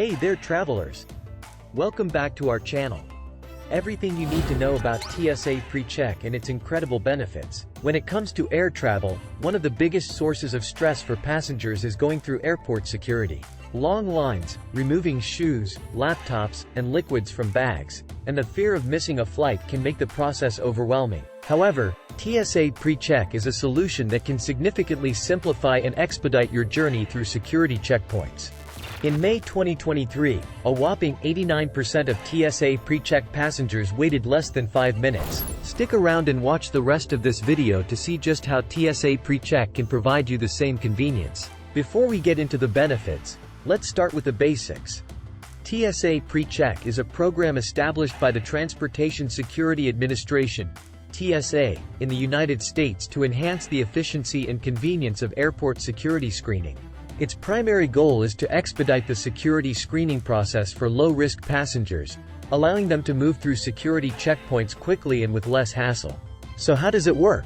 Hey there travelers! Welcome back to our channel. Everything you need to know about TSA PreCheck and its incredible benefits. When it comes to air travel, one of the biggest sources of stress for passengers is going through airport security. Long lines, removing shoes, laptops, and liquids from bags, and the fear of missing a flight can make the process overwhelming. However, TSA PreCheck is a solution that can significantly simplify and expedite your journey through security checkpoints. In May 2023, a whopping 89% of TSA PreCheck passengers waited less than 5 minutes. Stick around and watch the rest of this video to see just how TSA PreCheck can provide you the same convenience. Before we get into the benefits, let's start with the basics. TSA PreCheck is a program established by the Transportation Security Administration, TSA, in the United States to enhance the efficiency and convenience of airport security screening. Its primary goal is to expedite the security screening process for low-risk passengers, allowing them to move through security checkpoints quickly and with less hassle. So how does it work?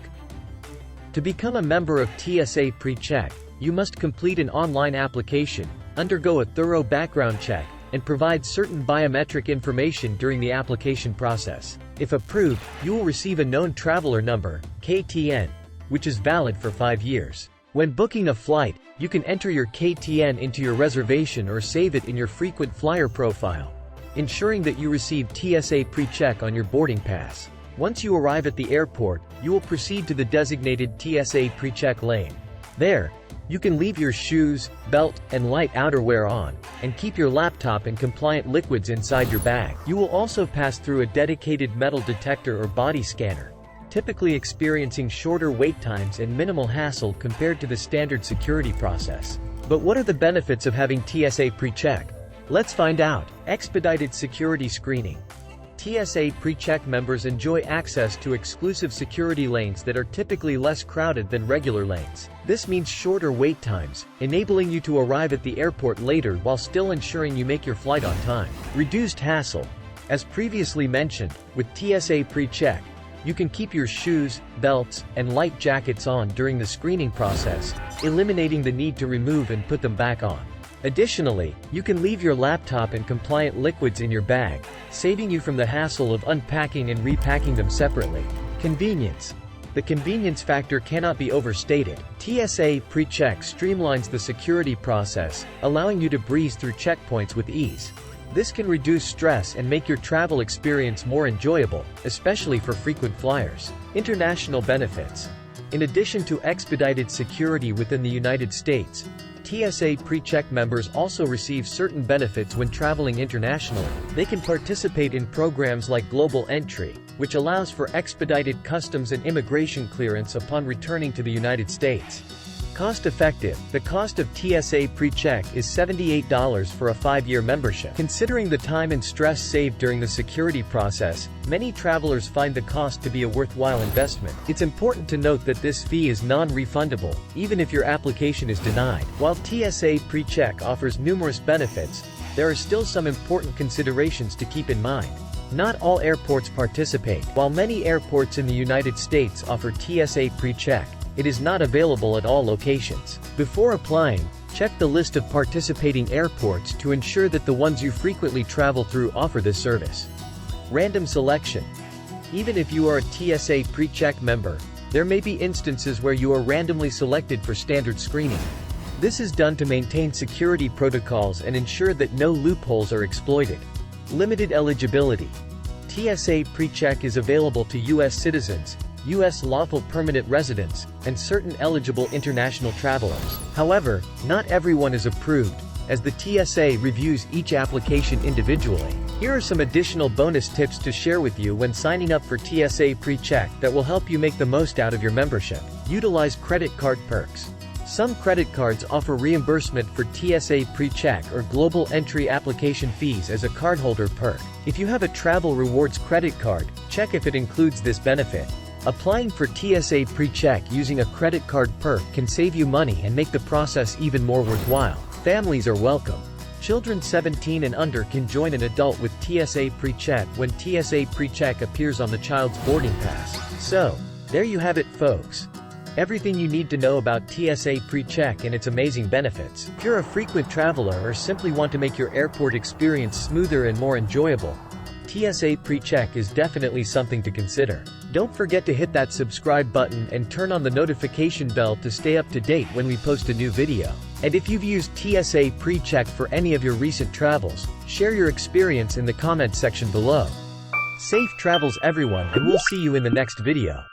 To become a member of TSA PreCheck, you must complete an online application, undergo a thorough background check, and provide certain biometric information during the application process. If approved, you will receive a known traveler number, KTN, which is valid for 5 years. When booking a flight, you can enter your KTN into your reservation or save it in your frequent flyer profile, ensuring that you receive TSA PreCheck on your boarding pass. Once you arrive at the airport, you will proceed to the designated TSA PreCheck lane. There, you can leave your shoes, belt, and light outerwear on, and keep your laptop and compliant liquids inside your bag. You will also pass through a dedicated metal detector or body scanner, typically experiencing shorter wait times and minimal hassle compared to the standard security process. But what are the benefits of having TSA PreCheck? Let's find out. Expedited security screening. TSA PreCheck members enjoy access to exclusive security lanes that are typically less crowded than regular lanes. This means shorter wait times, enabling you to arrive at the airport later while still ensuring you make your flight on time. Reduced hassle. As previously mentioned, with TSA PreCheck, you can keep your shoes, belts, and light jackets on during the screening process, eliminating the need to remove and put them back on. Additionally, you can leave your laptop and compliant liquids in your bag, saving you from the hassle of unpacking and repacking them separately. Convenience. The convenience factor cannot be overstated. TSA PreCheck streamlines the security process, allowing you to breeze through checkpoints with ease. This can reduce stress and make your travel experience more enjoyable, especially for frequent flyers. International benefits. In addition to expedited security within the United States, TSA PreCheck members also receive certain benefits when traveling internationally. They can participate in programs like Global Entry, which allows for expedited customs and immigration clearance upon returning to the United States. Cost-effective. The cost of TSA PreCheck is $78 for a 5-year membership. Considering the time and stress saved during the security process, many travelers find the cost to be a worthwhile investment. It's important to note that this fee is non-refundable, even if your application is denied. While TSA PreCheck offers numerous benefits, there are still some important considerations to keep in mind. Not all airports participate. While many airports in the United States offer TSA PreCheck, it is not available at all locations. Before applying, check the list of participating airports to ensure that the ones you frequently travel through offer this service. Random selection. Even if you are a TSA PreCheck member, there may be instances where you are randomly selected for standard screening. This is done to maintain security protocols and ensure that no loopholes are exploited. Limited eligibility. TSA PreCheck is available to U.S. citizens, U.S. lawful permanent residents, and certain eligible international travelers. However, not everyone is approved, as the TSA reviews each application individually. Here are some additional bonus tips to share with you when signing up for TSA PreCheck that will help you make the most out of your membership. Utilize credit card perks. Some credit cards offer reimbursement for TSA PreCheck or Global Entry application fees as a cardholder perk. If you have a travel rewards credit card, check if it includes this benefit. Applying for TSA PreCheck using a credit card perk can save you money and make the process even more worthwhile. Families are welcome. Children 17 and under can join an adult with TSA PreCheck when TSA PreCheck appears on the child's boarding pass. So, there you have it folks. Everything you need to know about TSA PreCheck and its amazing benefits. If you're a frequent traveler or simply want to make your airport experience smoother and more enjoyable, TSA PreCheck is definitely something to consider. Don't forget to hit that subscribe button and turn on the notification bell to stay up to date when we post a new video. And if you've used TSA PreCheck for any of your recent travels, share your experience in the comment section below. Safe travels everyone, and we'll see you in the next video.